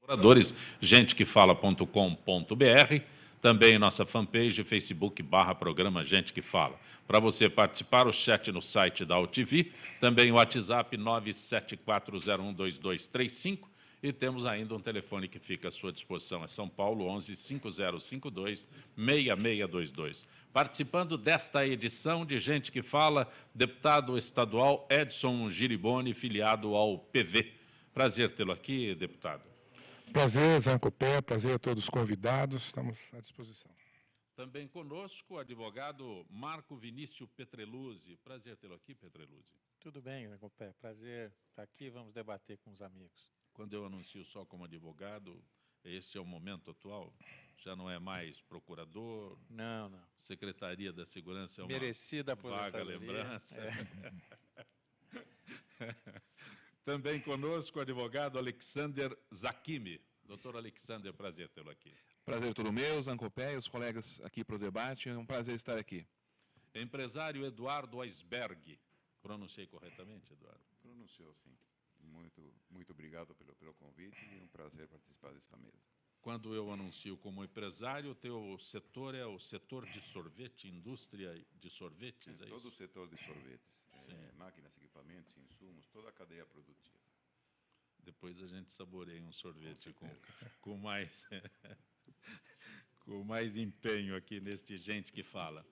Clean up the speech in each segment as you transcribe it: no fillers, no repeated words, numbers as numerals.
colaboradores, gentequefala.com.br, também nossa fanpage, Facebook/programa Gente que Fala. Para você participar, o chat no site da UTV, também o WhatsApp 974012235, e temos ainda um telefone que fica à sua disposição, é São Paulo 11-5052-6622. Participando desta edição de Gente que Fala, deputado estadual Edson Giriboni, filiado ao PV. Prazer tê-lo aqui, deputado. Prazer, Zancopé, prazer a todos os convidados, estamos à disposição. Também conosco o advogado Marco Vinícius Petreluzzi. Prazer tê-lo aqui, Petreluzzi. Tudo bem, Zancopé, prazer estar aqui, vamos debater com os amigos. Quando eu anuncio só como advogado, este é o momento atual? Já não é mais procurador? Não, não. Secretaria da Segurança é uma merecida vaga lembrança. É. Também conosco o advogado Alexander Zakimi. Doutor Alexander, prazer tê-lo aqui. Prazer todo meu, Zancopé e os colegas aqui para o debate. É um prazer estar aqui. Empresário Eduardo Weisberg. Pronunciei corretamente, Eduardo? Pronunciou, sim. Muito obrigado pelo convite e um prazer participar dessa mesa. Quando eu anuncio como empresário, o teu setor é o setor de sorvete, indústria de sorvetes, é todo isso? o setor de sorvetes, máquinas, equipamentos, insumos, toda a cadeia produtiva. Depois a gente saboreia um sorvete com mais, com mais empenho aqui neste Gente que Fala.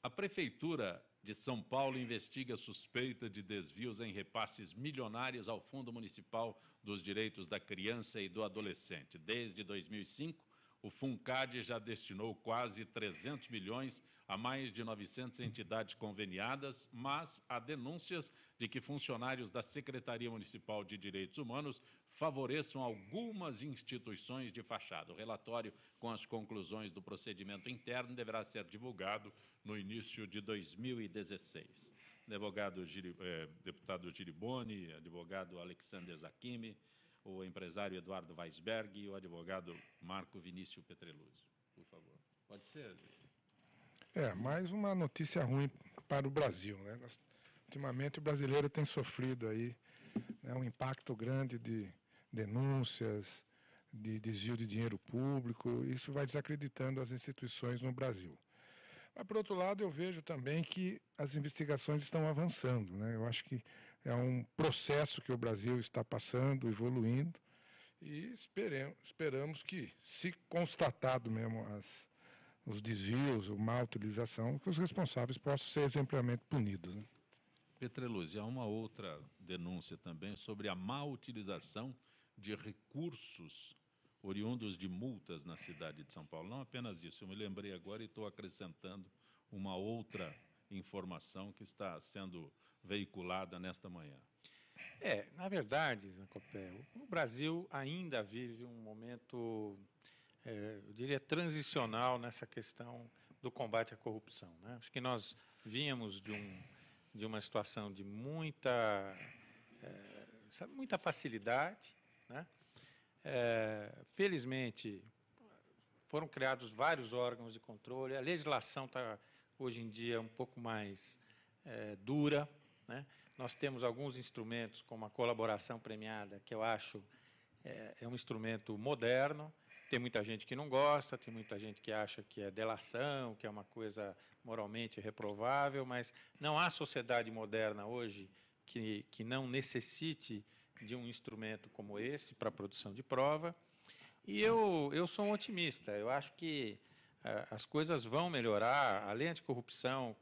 A Prefeitura de São Paulo investiga suspeita de desvios em repasses milionários ao Fundo Municipal dos Direitos da Criança e do Adolescente. Desde 2005, o FUNCAD já destinou quase 300 milhões a mais de 900 entidades conveniadas, mas há denúncias de que funcionários da Secretaria Municipal de Direitos Humanos favoreçam algumas instituições de fachada. O relatório com as conclusões do procedimento interno deverá ser divulgado no início de 2016. Deputado Giriboni, advogado Alexander Zakimi, o empresário Eduardo Weisberg e o advogado Marco Vinícius Petreluzzi. Por favor. Pode ser? Mais uma notícia ruim para o Brasil, né? Ultimamente o brasileiro tem sofrido aí, né, um impacto grande de denúncias, de desvio de dinheiro público. Isso vai desacreditando as instituições no Brasil. Mas, por outro lado, eu vejo também que as investigações estão avançando, né? Eu acho que é um processo que o Brasil está passando, evoluindo, e esperamos que, se constatado mesmo os desvios, a má utilização, que os responsáveis possam ser exemplarmente punidos, né? Petreluzzi, há uma outra denúncia também sobre a má utilização de recursos oriundos de multas na cidade de São Paulo. Não apenas isso, eu me lembrei agora e estou acrescentando uma outra informação que está sendo veiculada nesta manhã. Na verdade, Zancopé, o Brasil ainda vive um momento, eu diria, transicional nessa questão do combate à corrupção, né? Acho que nós vínhamos de uma situação de muita facilidade, né? Felizmente, foram criados vários órgãos de controle, a legislação está, hoje em dia, um pouco mais dura, né? Nós temos alguns instrumentos, como a colaboração premiada, que eu acho é um instrumento moderno. Tem muita gente que não gosta, tem muita gente que acha que é delação, que é uma coisa moralmente reprovável, mas não há sociedade moderna hoje que não necessite de um instrumento como esse para a produção de prova. E eu sou um otimista. Eu acho que as coisas vão melhorar. A lei anticorrupção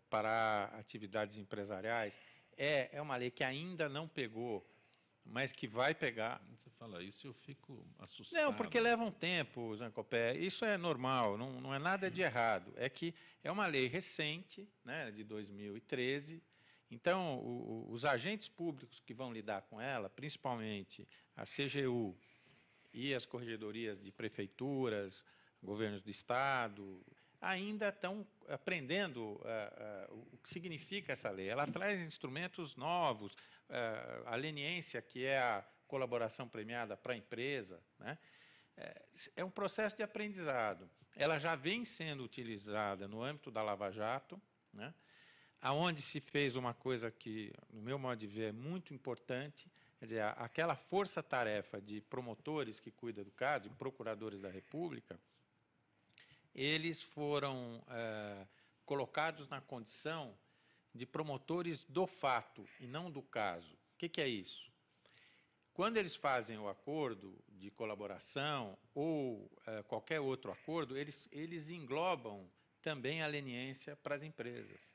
para atividades empresariais é uma lei que ainda não pegou, mas que vai pegar. Você fala isso, eu fico assustado. Não, porque leva um tempo, Zancopé. Isso é normal, não é nada de errado. É que é uma lei recente, né, de 2013. Então, os agentes públicos que vão lidar com ela, principalmente a CGU e as corregedorias de prefeituras, governos do Estado, ainda estão aprendendo o que significa essa lei. Ela traz instrumentos novos, a leniência, que é a colaboração premiada para a empresa, né? É um processo de aprendizado. Ela já vem sendo utilizada no âmbito da Lava Jato, né? Aonde se fez uma coisa que, no meu modo de ver, é muito importante, Quer dizer, aquela força-tarefa de promotores que cuida do caso, de procuradores da República, eles foram colocados na condição de promotores do fato e não do caso. O que é isso? Quando eles fazem o acordo de colaboração ou qualquer outro acordo, eles englobam também a leniência para as empresas.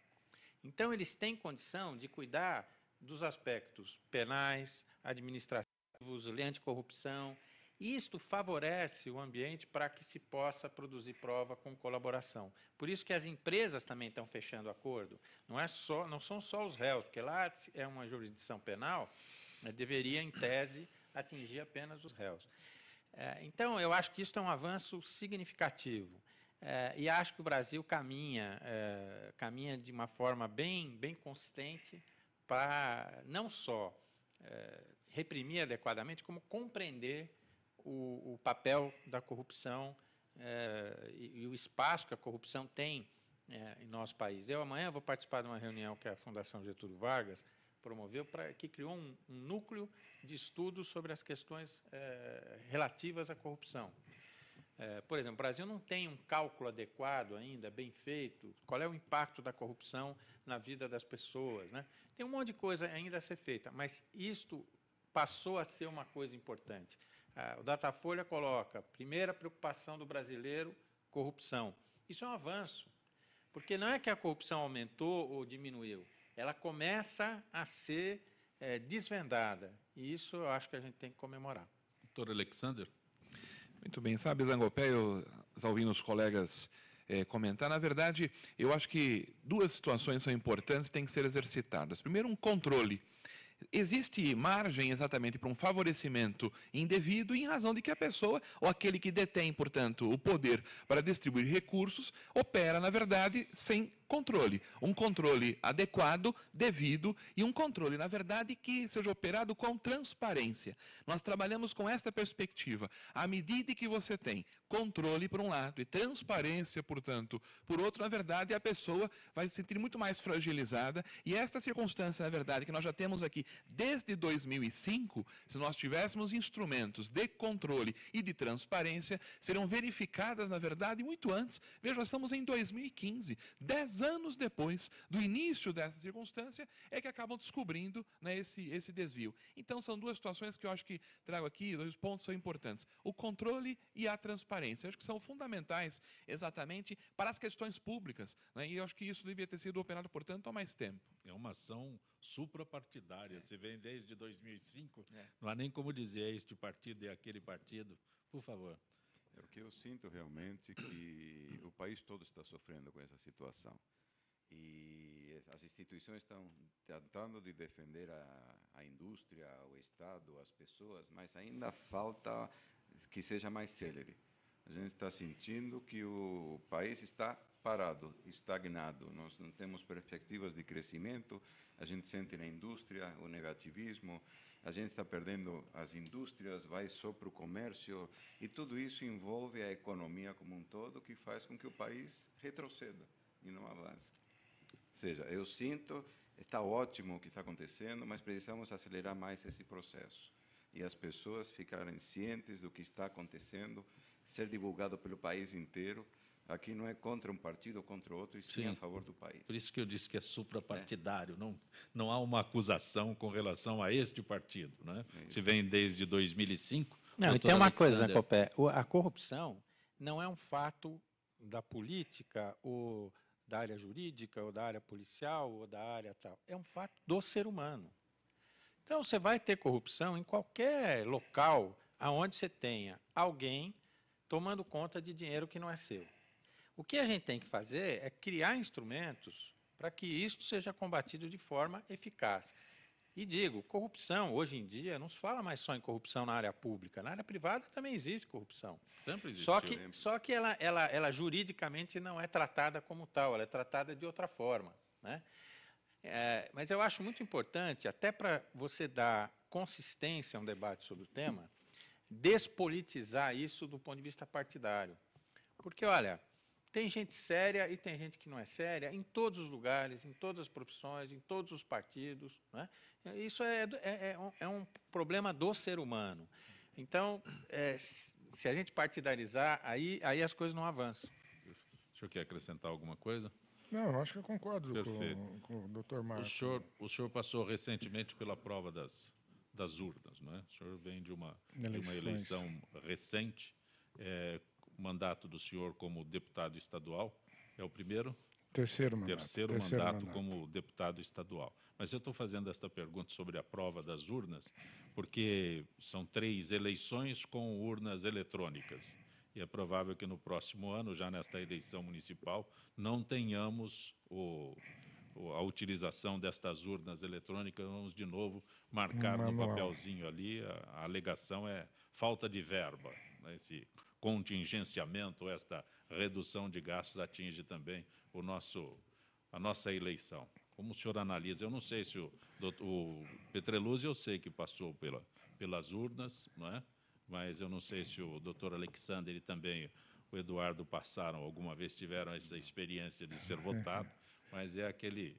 Então, eles têm condição de cuidar dos aspectos penais, administrativos, anticorrupção. Isto favorece o ambiente para que se possa produzir prova com colaboração. Por isso que as empresas também estão fechando acordo. Não são só os réus, porque lá é uma jurisdição penal, deveria, em tese, atingir apenas os réus. Então, eu acho que isso é um avanço significativo. E acho que o Brasil caminha de uma forma bem consistente para não só reprimir adequadamente, como compreender o papel da corrupção e o espaço que a corrupção tem em nosso país. Eu amanhã vou participar de uma reunião que a Fundação Getúlio Vargas promoveu, que criou um núcleo de estudos sobre as questões relativas à corrupção. Por exemplo, o Brasil não tem um cálculo adequado ainda, bem feito, qual é o impacto da corrupção na vida das pessoas, né? Tem um monte de coisa ainda a ser feita, mas isto passou a ser uma coisa importante. O Datafolha coloca, primeira preocupação do brasileiro, corrupção. Isso é um avanço, porque não é que a corrupção aumentou ou diminuiu, ela começa a ser desvendada, e isso eu acho que a gente tem que comemorar. Doutor Alexander? Muito bem. Sabe, Zangopé, eu estava ouvindo os colegas comentar. Na verdade, eu acho que duas situações são importantes e têm que ser exercitadas. Primeiro, um controle. Existe margem exatamente para um favorecimento indevido em razão de que a pessoa, ou aquele que detém, portanto, o poder para distribuir recursos, opera, na verdade, sem controle. Um controle adequado, devido, e um controle, na verdade, que seja operado com transparência. Nós trabalhamos com esta perspectiva. À medida que você tem controle, por um lado, e transparência, portanto, por outro, na verdade, a pessoa vai se sentir muito mais fragilizada. E esta circunstância, na verdade, que nós já temos aqui desde 2005, se nós tivéssemos instrumentos de controle e de transparência, serão verificadas, na verdade, muito antes. Veja, nós estamos em 2015, 10 anos depois do início dessa circunstância, é que acabam descobrindo, né, esse desvio. Então, são duas situações que eu acho que trago aqui, dois pontos são importantes. O controle e a transparência. Eu acho que são fundamentais, exatamente, para as questões públicas, né, e eu acho que isso devia ter sido operado, portanto, há mais tempo. É uma ação suprapartidária. Se vem desde 2005, não há nem como dizer este partido e aquele partido. Por favor. O que eu sinto realmente que o país todo está sofrendo com essa situação. E as instituições estão tentando de defender a indústria, o Estado, as pessoas, mas ainda falta que seja mais célere. A gente está sentindo que o país está parado, estagnado. Nós não temos perspectivas de crescimento. A gente sente na indústria o negativismo. A gente está perdendo as indústrias, vai só para o comércio, e tudo isso envolve a economia como um todo, que faz com que o país retroceda e não avance. Ou seja, eu sinto, está ótimo o que está acontecendo, mas precisamos acelerar mais esse processo. E as pessoas ficarem cientes do que está acontecendo, ser divulgado pelo país inteiro. Aqui não é contra um partido ou contra outro, e sim a favor do país. Por isso que eu disse que é suprapartidário. Não há uma acusação com relação a este partido, né? Se vem desde 2005... Não, e tem uma coisa, Copé, a corrupção não é um fato da política, ou da área jurídica, ou da área policial, ou da área tal. É um fato do ser humano. Então, você vai ter corrupção em qualquer local onde você tenha alguém tomando conta de dinheiro que não é seu. O que a gente tem que fazer é criar instrumentos para que isso seja combatido de forma eficaz. E digo, corrupção, hoje em dia, não se fala mais só em corrupção na área pública. Na área privada também existe corrupção. Sempre existiu. Só que ela juridicamente não é tratada como tal, ela é tratada de outra forma, né? Mas eu acho muito importante, até para você dar consistência a um debate sobre o tema, despolitizar isso do ponto de vista partidário. Porque, olha, Tem gente séria e tem gente que não é séria em todos os lugares, em todas as profissões, em todos os partidos, né? Isso é um problema do ser humano. Então, se a gente partidarizar, aí as coisas não avançam. O senhor quer acrescentar alguma coisa? Não, eu acho que eu concordo Perfeito. com o doutor Marcos. O senhor passou recentemente pela prova das urnas, não é? O senhor vem de uma eleição recente. O mandato do senhor como deputado estadual é o primeiro? Terceiro mandato como deputado estadual. Mas eu estou fazendo esta pergunta sobre a prova das urnas, porque são 3 eleições com urnas eletrônicas. E é provável que no próximo ano, já nesta eleição municipal, não tenhamos a utilização destas urnas eletrônicas. Vamos, de novo, marcar no papelzinho ali. A alegação é falta de verba, né? Esse contingenciamento, esta redução de gastos atinge também a nossa eleição. Como o senhor analisa? Eu não sei se o Petreluzzi, eu sei que passou pelas urnas, não é? Mas eu não sei se o doutor Alexandre e também o Eduardo passaram, alguma vez tiveram essa experiência de ser votado, mas é aquele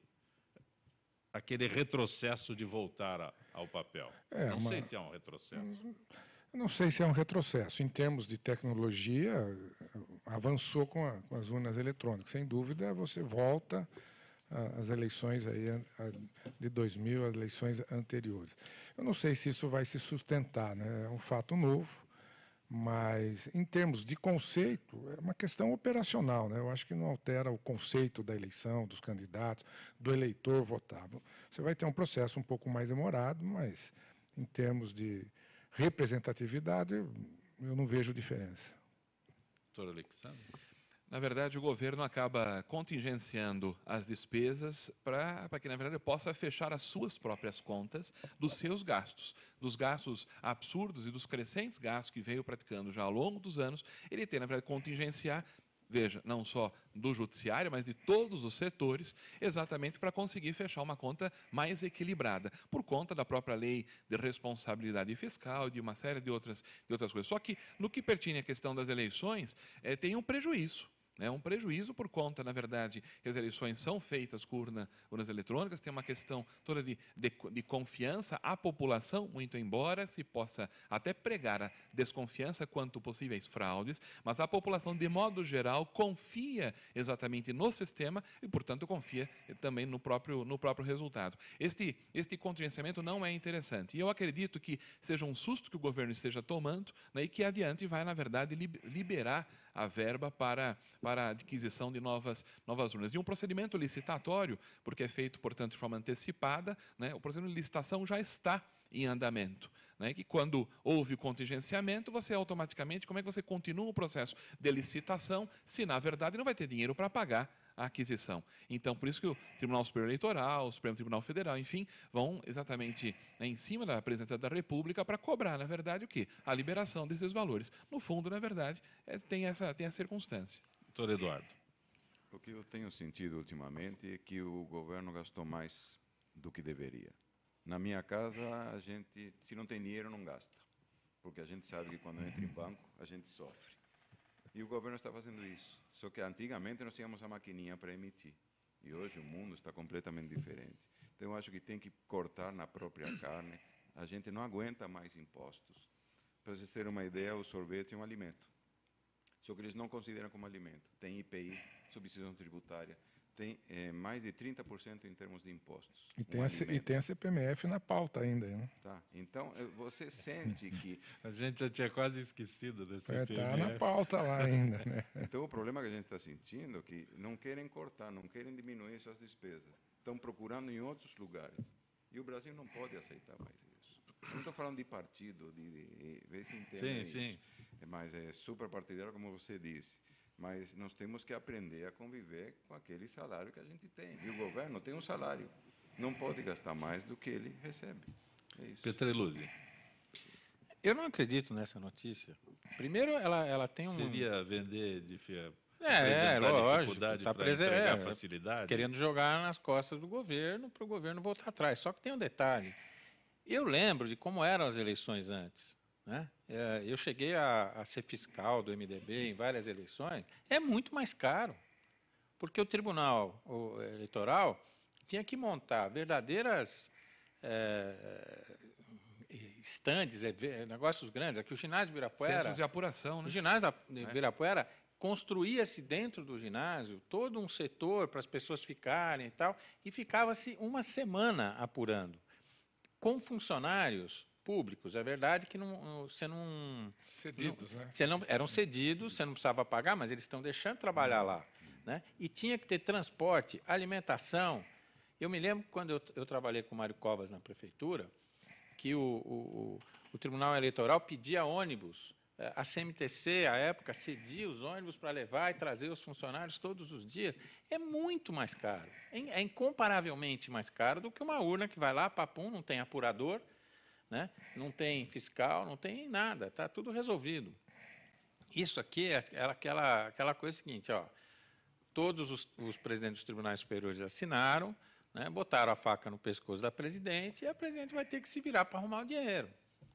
retrocesso de voltar ao papel. Não sei se é um retrocesso. Eu não sei se é um retrocesso. Em termos de tecnologia, avançou com as urnas eletrônicas. Sem dúvida, você volta às eleições aí de 2000, as eleições anteriores. Eu não sei se isso vai se sustentar, né? É um fato novo, mas, em termos de conceito, é uma questão operacional, né? Eu acho que não altera o conceito da eleição, dos candidatos, do eleitor votar. Você vai ter um processo um pouco mais demorado, mas, em termos de representatividade, eu não vejo diferença. Doutor Alexandre? Na verdade, o governo acaba contingenciando as despesas para que, na verdade, possa fechar as suas próprias contas dos seus gastos. Dos gastos absurdos e dos crescentes gastos que veio praticando já ao longo dos anos, ele tem, na verdade, contingenciar, veja, não só do judiciário, mas de todos os setores, exatamente para conseguir fechar uma conta mais equilibrada, por conta da própria lei de responsabilidade fiscal, de uma série de outras coisas. Só que, no que pertine à questão das eleições, tem um prejuízo. É um prejuízo por conta, na verdade, que as eleições são feitas com urnas eletrônicas, tem uma questão toda de confiança. A população, muito embora se possa até pregar a desconfiança quanto possíveis fraudes, mas a população, de modo geral, confia exatamente no sistema e, portanto, confia também no próprio resultado. Este contingenciamento não é interessante. E eu acredito que seja um susto que o governo esteja tomando, né, e que adiante vai, na verdade, liberar a verba para a adquisição de novas urnas. E um procedimento licitatório, porque é feito, portanto, de forma antecipada, né, o procedimento de licitação já está em andamento. Né, que quando houve o contingenciamento, você automaticamente, como é que você continua o processo de licitação, se, na verdade, não vai ter dinheiro para pagar a aquisição. Então, por isso que o Tribunal Superior Eleitoral, o Supremo Tribunal Federal, enfim, vão exatamente em cima da Presidência da República para cobrar, na verdade, o quê? A liberação desses valores. No fundo, na verdade, tem a circunstância. Doutor Eduardo. O que eu tenho sentido ultimamente é que o governo gastou mais do que deveria. Na minha casa, a gente, se não tem dinheiro, não gasta. Porque a gente sabe que quando entra em banco, a gente sofre. E o governo está fazendo isso. Só que antigamente nós tínhamos a maquininha para emitir. E hoje o mundo está completamente diferente. Então eu acho que tem que cortar na própria carne. A gente não aguenta mais impostos. Para vocês terem uma ideia, o sorvete é um alimento. Só que eles não consideram como alimento. Tem IPI, substituição tributária, tem mais de 30% em termos de impostos. E tem a CPMF na pauta ainda. Né? Tá. Então, você sente que... A gente já tinha quase esquecido desse CPMF. Está na pauta lá ainda. Né? Então, o problema que a gente está sentindo é que não querem cortar, não querem diminuir suas despesas. Estão procurando em outros lugares. E o Brasil não pode aceitar mais isso. Não estou falando de partido, de ver se entende isso. Sim. Mas é super partidário, como você disse. Mas nós temos que aprender a conviver com aquele salário que a gente tem. E o governo tem um salário. Não pode gastar mais do que ele recebe. É isso. Petreluzzi. Eu não acredito nessa notícia. Primeiro, ela tem um... Seria vender lógico. Dificuldade para entregar facilidade? Querendo jogar nas costas do governo, para o governo voltar atrás. Só que tem um detalhe. Eu lembro de como eram as eleições antes. né? Eu cheguei a ser fiscal do MDB em várias eleições, é muito mais caro, porque o Tribunal Eleitoral tinha que montar verdadeiras estandes, negócios grandes. Aqui o ginásio Ibirapuera... Centros de apuração, né? O ginásio de Ibirapuera, construía-se dentro do ginásio todo um setor para as pessoas ficarem e tal, e ficava-se uma semana apurando, com funcionários públicos. É verdade que você não... Cedidos, né? Eram cedidos, você não precisava pagar, mas eles estão deixando trabalhar lá, né? E tinha que ter transporte, alimentação. Eu me lembro quando eu trabalhei com o Mário Covas na prefeitura, que o Tribunal Eleitoral pedia ônibus. A CMTC, à época, cedia os ônibus para levar e trazer os funcionários todos os dias. É muito mais caro, é incomparavelmente mais caro do que uma urna que vai lá, papum, não tem apurador, né? Não tem fiscal, não tem nada, está tudo resolvido. Isso aqui é aquela coisa seguinte, ó, todos os presidentes dos tribunais superiores assinaram, né, botaram a faca no pescoço da presidente e a presidente vai ter que se virar para arrumar o dinheiro,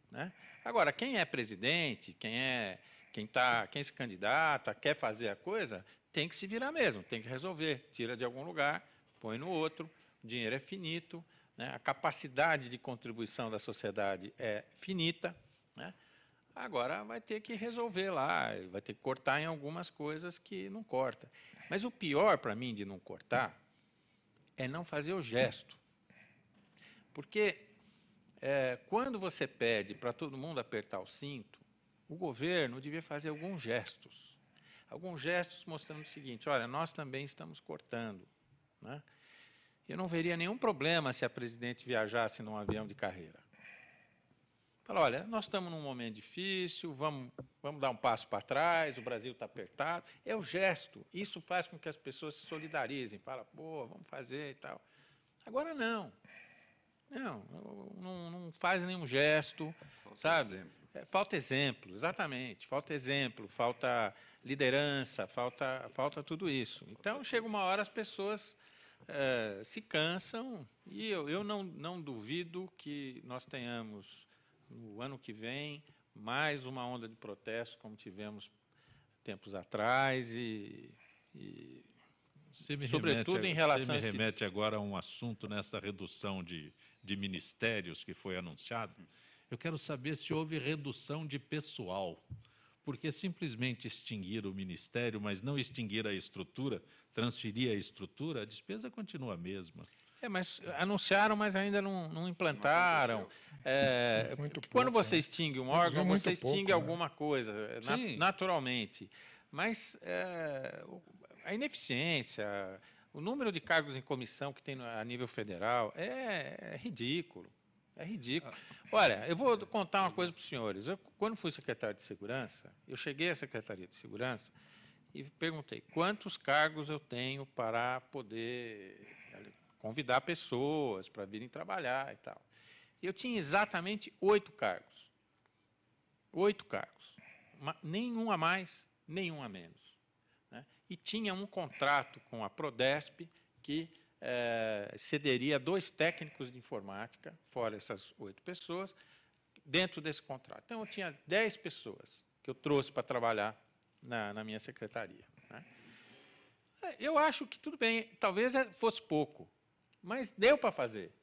né? Agora, quem é presidente, quem se candidata, quer fazer a coisa, tem que se virar mesmo, tem que resolver. Tira de algum lugar, põe no outro, o dinheiro é finito, né? A capacidade de contribuição da sociedade é finita, né? Agora vai ter que resolver lá, vai ter que cortar em algumas coisas que não corta. Mas o pior para mim de não cortar é não fazer o gesto. Porque quando você pede para todo mundo apertar o cinto, o governo devia fazer alguns gestos mostrando o seguinte, olha, nós também estamos cortando, né? Eu não veria nenhum problema se a presidente viajasse num avião de carreira. Fala, olha, nós estamos num momento difícil, vamos dar um passo para trás, o Brasil está apertado. É o gesto, isso faz com que as pessoas se solidarizem, fala, pô, vamos fazer e tal. Agora não. Não faz nenhum gesto, sabe? Falta exemplo, exatamente. Falta exemplo, falta liderança, falta tudo isso. Então, chega uma hora, as pessoas se cansam e eu não duvido que nós tenhamos, no ano que vem, mais uma onda de protestos, como tivemos tempos atrás, sobretudo em relação a... Você me remete agora a um assunto nessa redução de ministérios que foi anunciado. Eu quero saber se houve redução de pessoal, porque simplesmente extinguir o ministério, mas não extinguir a estrutura, transferir a estrutura, a despesa continua a mesma. Mas anunciaram, mas ainda não implantaram. Quando você extingue um órgão, você extingue alguma coisa, naturalmente. Mas a ineficiência, o número de cargos em comissão que tem a nível federal é ridículo. É ridículo. Olha, eu vou contar uma coisa para os senhores. Quando fui secretário de Segurança, eu cheguei à Secretaria de Segurança e perguntei quantos cargos eu tenho para poder convidar pessoas para virem trabalhar e tal. Eu tinha exatamente 8 cargos. 8 cargos. Nenhum a mais, nenhum a menos, né? E tinha um contrato com a Prodesp que cederia 2 técnicos de informática, fora essas 8 pessoas, dentro desse contrato. Então, eu tinha 10 pessoas que eu trouxe para trabalhar na minha secretaria, né? Eu acho que tudo bem, talvez fosse pouco, mas deu para fazer.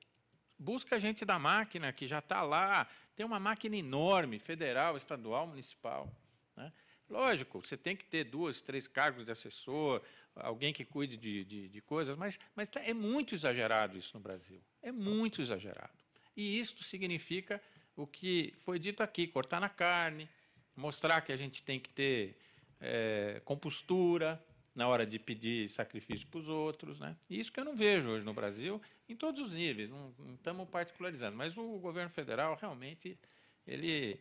Busca a gente da máquina, que já está lá, tem uma máquina enorme, federal, estadual, municipal, né? Lógico, você tem que ter 2, 3 cargos de assessor, alguém que cuide de coisas, mas é muito exagerado isso no Brasil. É muito exagerado. E isso significa o que foi dito aqui, cortar na carne, mostrar que a gente tem que ter compostura na hora de pedir sacrifício para os outros, né? E isso que eu não vejo hoje no Brasil, em todos os níveis, não estamos particularizando, mas o governo federal realmente ele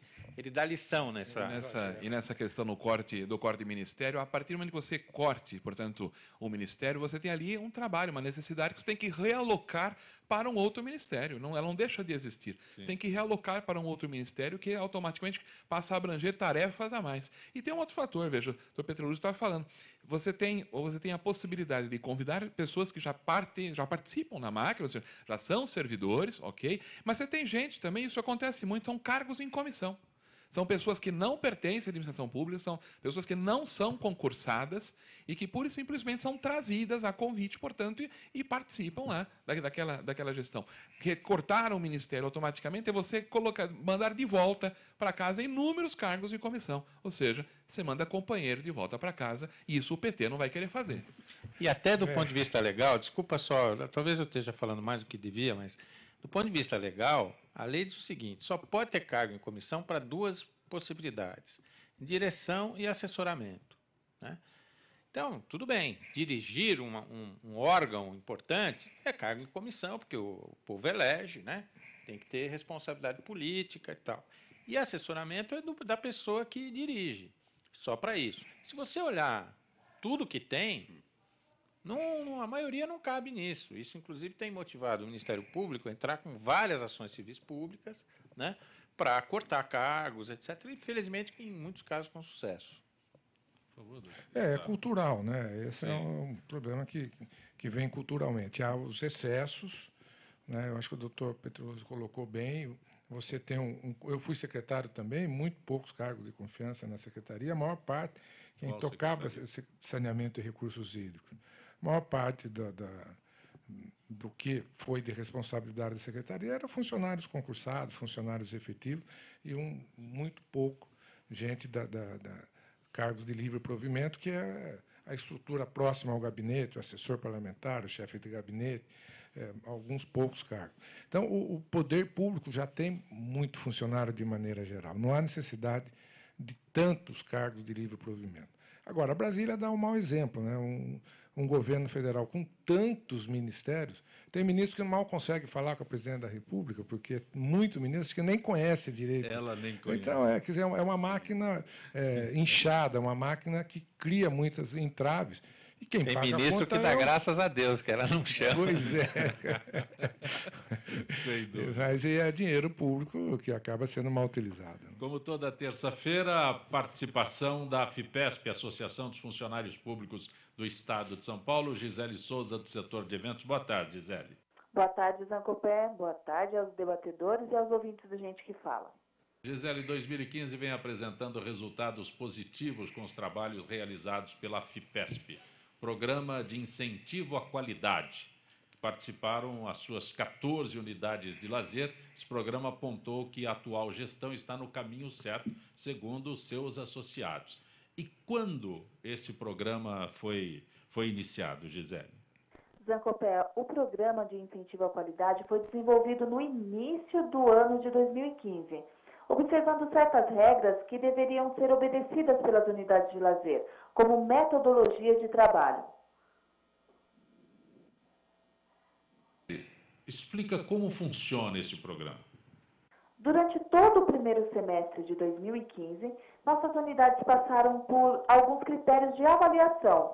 dá lição nessa questão do corte ministério. A partir do momento que você corte, portanto, o ministério, você tem ali um trabalho, uma necessidade que você tem que realocar para um outro ministério. Ela não deixa de existir. Sim. Tem que realocar para um outro ministério que automaticamente passa a abranger tarefas a mais. E tem um outro fator, veja, o Dr. Petroluzzi estava falando. Você tem a possibilidade de convidar pessoas que já participam na máquina, ou seja, já são servidores, ok? Mas você tem gente também, isso acontece muito, são cargos em comissão. São pessoas que não pertencem à administração pública, são pessoas que não são concursadas e que pura e simplesmente são trazidas a convite, portanto, e participam lá daquela gestão. Cortar o ministério automaticamente é você mandar de volta para casa inúmeros cargos de comissão. Ou seja, você manda companheiro de volta para casa e isso o PT não vai querer fazer. E até do ponto de vista legal, desculpa só, talvez eu esteja falando mais do que devia, mas do ponto de vista legal, a lei diz o seguinte: só pode ter cargo em comissão para duas possibilidades, direção e assessoramento, né? Então, tudo bem, dirigir um órgão importante é cargo em comissão, porque o povo elege, né? Tem que ter responsabilidade política e tal. E assessoramento é da pessoa que dirige, só para isso. Se você olhar tudo que tem, a maioria não cabe nisso. Isso, inclusive, tem motivado o Ministério Público a entrar com várias ações civis públicas, né, para cortar cargos, etc. E, infelizmente, em muitos casos, com sucesso. É cultural, né? Esse é um problema que vem culturalmente. Há os excessos, né? Eu acho que o doutor Petroso colocou bem. Você tem eu fui secretário também, muito poucos cargos de confiança na secretaria, a maior parte quem tocava saneamento e recursos hídricos. A maior parte do que foi de responsabilidade da secretaria era funcionários concursados, funcionários efetivos e muito pouco gente da cargos de livre provimento, que é a estrutura próxima ao gabinete, o assessor parlamentar, o chefe de gabinete, alguns poucos cargos. Então, o poder público já tem muito funcionário de maneira geral. Não há necessidade de tantos cargos de livre provimento. Agora, Brasília dá um mau exemplo, né? Um governo federal com tantos ministérios, tem ministro que mal consegue falar com a presidente da República, porque muito ministro que nem conhece direito. Ela nem conhece. Então, quer dizer, é uma máquina inchada, uma máquina que cria muitas entraves. E quem tem paga ministro a conta que dá graças a Deus, que ela não chama. Pois é. Sem dúvida. Mas é dinheiro público que acaba sendo mal utilizado. Como toda terça-feira, a participação da FIPESP, Associação dos Funcionários Públicos do Estado de São Paulo, Gisele Souza, do setor de eventos. Boa tarde, Gisele. Boa tarde, Zancopé. Boa tarde aos debatedores e aos ouvintes do Gente que Fala. Gisele, 2015 vem apresentando resultados positivos com os trabalhos realizados pela FIPESP, Programa de Incentivo à Qualidade. Participaram as suas 14 unidades de lazer. Esse programa apontou que a atual gestão está no caminho certo, segundo os seus associados. E quando esse programa foi iniciado, Gisele? Zancopé, o programa de incentivo à qualidade foi desenvolvido no início do ano de 2015, observando certas regras que deveriam ser obedecidas pelas unidades de lazer, como metodologia de trabalho. Explica como funciona esse programa. Durante todo o primeiro semestre de 2015, nossas unidades passaram por alguns critérios de avaliação,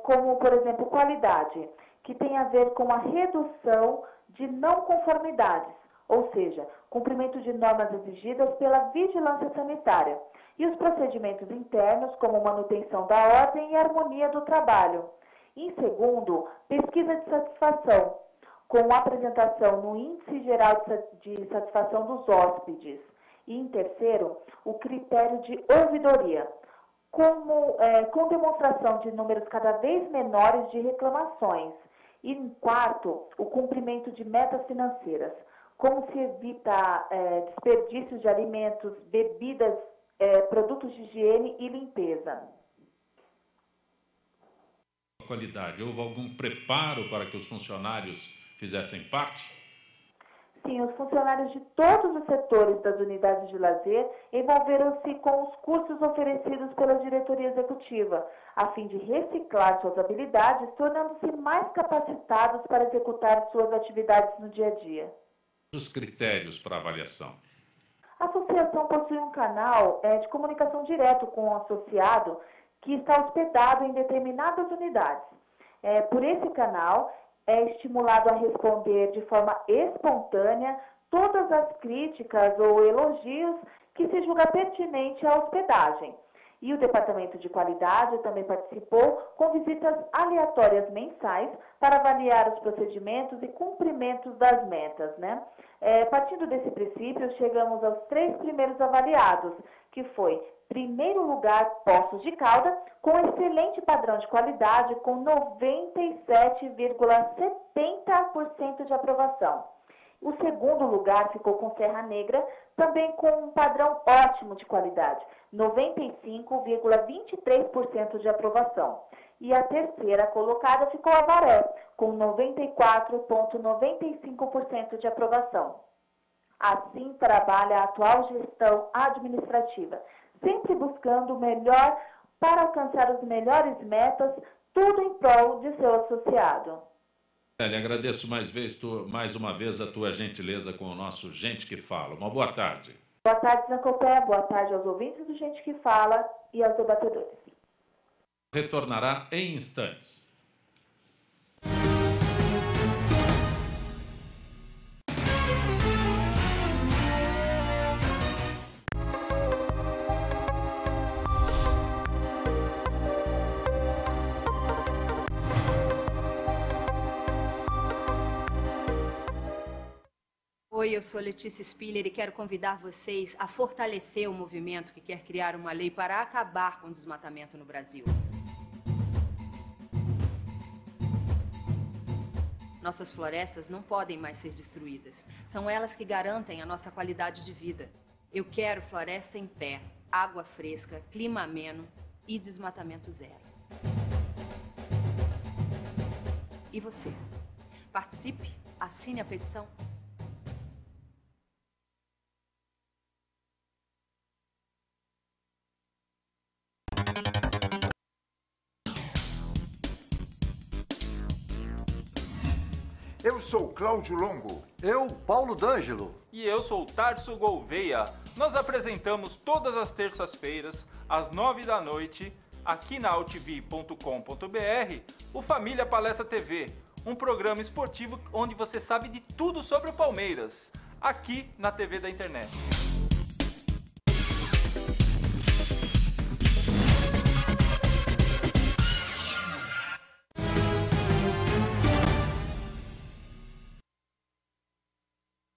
como, por exemplo, qualidade, que tem a ver com a redução de não conformidades, ou seja, cumprimento de normas exigidas pela vigilância sanitária, e os procedimentos internos, como manutenção da ordem e harmonia do trabalho. Em segundo, pesquisa de satisfação, com apresentação no Índice Geral de Satisfação dos Hóspedes. E, em terceiro, o critério de ouvidoria, com demonstração de números cada vez menores de reclamações. E, em quarto, o cumprimento de metas financeiras, como se evita desperdícios de alimentos, bebidas, produtos de higiene e limpeza. Qualidade. Houve algum preparo para que os funcionários fizessem parte? Sim, os funcionários de todos os setores das unidades de lazer envolveram-se com os cursos oferecidos pela diretoria executiva, a fim de reciclar suas habilidades, tornando-se mais capacitados para executar suas atividades no dia a dia. Os critérios para avaliação. A associação possui um canal de comunicação direto com o associado que está hospedado em determinadas unidades. Por esse canal, é estimulado a responder de forma espontânea todas as críticas ou elogios que se julga pertinente à hospedagem. E o Departamento de Qualidade também participou com visitas aleatórias mensais para avaliar os procedimentos e cumprimentos das metas, né? Partindo desse princípio, chegamos aos 3 primeiros avaliados, que foi, primeiro lugar, Poços de Caldas, com excelente padrão de qualidade, com 97,70% de aprovação. O segundo lugar ficou com Serra Negra, também com um padrão ótimo de qualidade, 95,23% de aprovação. E a terceira colocada ficou Avaré, com 94,95% de aprovação. Assim trabalha a atual gestão administrativa, sempre buscando o melhor para alcançar as melhores metas, tudo em prol de seu associado. Agradeço mais uma vez a tua gentileza com o nosso Gente que Fala. Uma boa tarde. Boa tarde, Zancopé. Boa tarde aos ouvintes do Gente que Fala e aos debatedores. Retornará em instantes. Oi, eu sou Letícia Spiller e quero convidar vocês a fortalecer o movimento que quer criar uma lei para acabar com o desmatamento no Brasil. Nossas florestas não podem mais ser destruídas. São elas que garantem a nossa qualidade de vida. Eu quero floresta em pé, água fresca, clima ameno e desmatamento zero. E você? Participe, assine a petição. Eu sou Cláudio Longo. Eu, Paulo D'Angelo. E eu sou Tarso Gouveia. Nós apresentamos todas as terças-feiras, às 9 da noite, aqui na altv.com.br, o Família Palestra TV, um programa esportivo onde você sabe de tudo sobre o Palmeiras, aqui na TV da internet.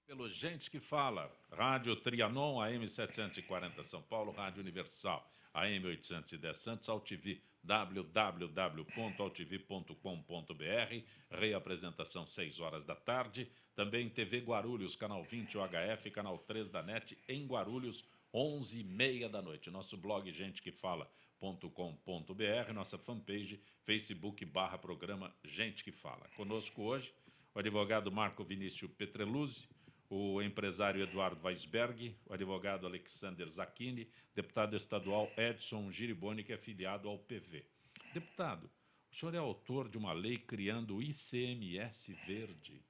Pelo Gente que Fala, Rádio Trianon, AM 740 São Paulo, Rádio Universal, AM 810 Santos, AltV, www.altv.com.br, reapresentação 6 horas da tarde, também TV Guarulhos, canal 20 UHF, canal 3 da NET, em Guarulhos, 11h30 da noite. Nosso blog gentequefala.com.br, nossa fanpage, Facebook/programa Gente que Fala. Conosco hoje, o advogado Marco Vinícius Petreluzzi, o empresário Eduardo Weisberg, o advogado Alexander Zacchini, deputado estadual Edson Giriboni, que é filiado ao PV. Deputado, o senhor é autor de uma lei criando o ICMS verde.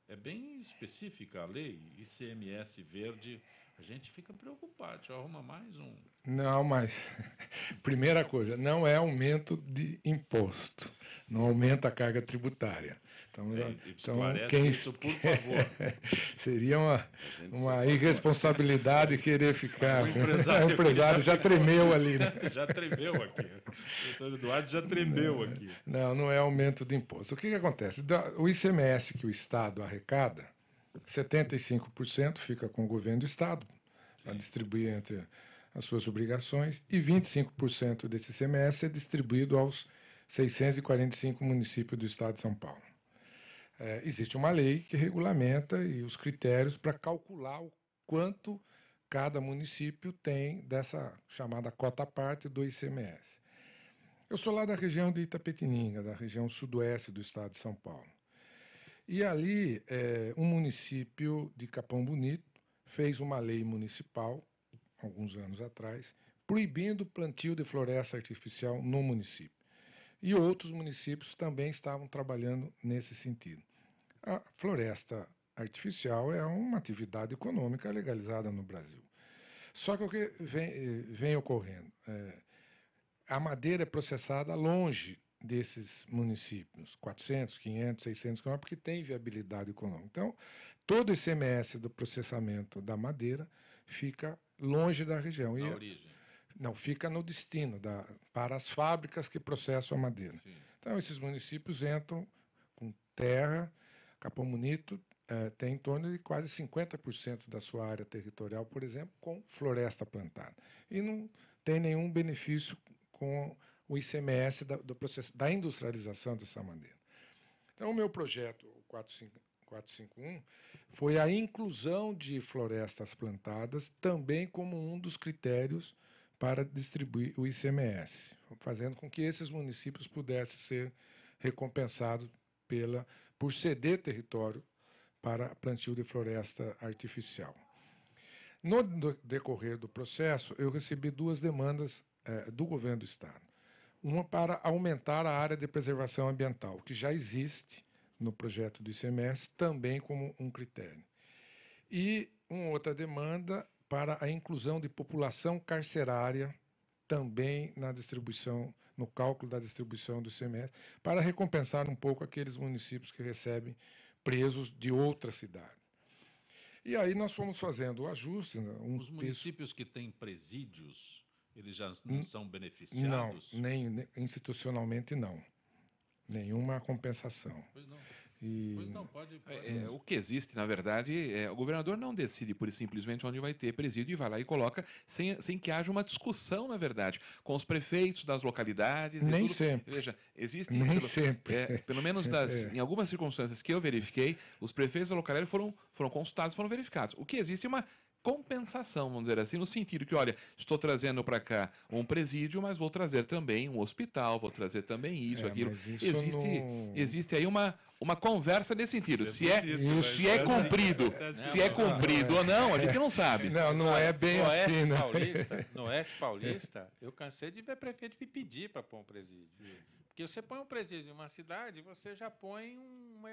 É bem específica a lei, ICMS verde. A gente fica preocupado, já arruma mais um. Não, mas, primeira coisa, não é aumento de imposto, não aumenta a carga tributária. Então, quem isso, por favor. Seria uma irresponsabilidade querer ficar. O empresário já tremeu ali, né? Já tremeu aqui. O doutor Eduardo já tremeu aqui. Não é aumento de imposto. O que acontece? O ICMS que o Estado arrecada, 75% fica com o governo do Estado, para distribuir entre as suas obrigações, e 25% desse ICMS é distribuído aos 645 municípios do Estado de São Paulo. Existe uma lei que regulamenta e os critérios para calcular o quanto cada município tem dessa chamada cota à parte do ICMS. Eu sou lá da região de Itapetininga, da região sudoeste do Estado de São Paulo. E ali, um município de Capão Bonito fez uma lei municipal, alguns anos atrás, proibindo o plantio de floresta artificial no município. E outros municípios também estavam trabalhando nesse sentido. A floresta artificial é uma atividade econômica legalizada no Brasil. Só que o que vem ocorrendo? A madeira é processada longe desses municípios, 400, 500, 600 quilômetros, porque tem viabilidade econômica. Então, todo o ICMS do processamento da madeira fica longe da região. Na origem. Não, fica no destino, para as fábricas que processam a madeira. Sim. Então, esses municípios entram com terra. Capão Bonito tem em torno de quase 50% da sua área territorial, por exemplo, com floresta plantada. E não tem nenhum benefício com o ICMS do processo da industrialização dessa madeira. Então, o meu projeto, o 451, foi a inclusão de florestas plantadas também como um dos critérios para distribuir o ICMS, fazendo com que esses municípios pudessem ser recompensados por ceder território para plantio de floresta artificial. No decorrer do processo, eu recebi 2 demandas do governo do Estado. Uma para aumentar a área de preservação ambiental, que já existe no projeto do ICMS, também como um critério. E uma outra demanda para a inclusão de população carcerária também na distribuição, no cálculo da distribuição do ICMS, para recompensar um pouco aqueles municípios que recebem presos de outra cidade. E aí nós fomos fazendo o ajuste. Os municípios que têm presídios, eles já não são beneficiados? Não, nem institucionalmente não. Nenhuma compensação. Pois não. Pois não, pode. O que existe, na verdade, o governador não decide pura e simplesmente onde vai ter presídio e vai lá e coloca sem que haja uma discussão, na verdade, com os prefeitos das localidades. Nem sempre. Veja, existe. Nem sempre. Pelo menos em algumas circunstâncias que eu verifiquei, os prefeitos da localidade foram consultados, foram verificados. O que existe é uma compensação, vamos dizer assim, no sentido que, olha, estou trazendo para cá um presídio, mas vou trazer também um hospital, vou trazer também isso, aquilo. Existe aí uma conversa nesse sentido. Se é cumprido ou não, a gente não sabe. Não é bem assim. No Oeste Paulista, eu cansei de ver prefeito vir pedir para pôr um presídio. Sim. Porque você põe um presídio em uma cidade, você já põe um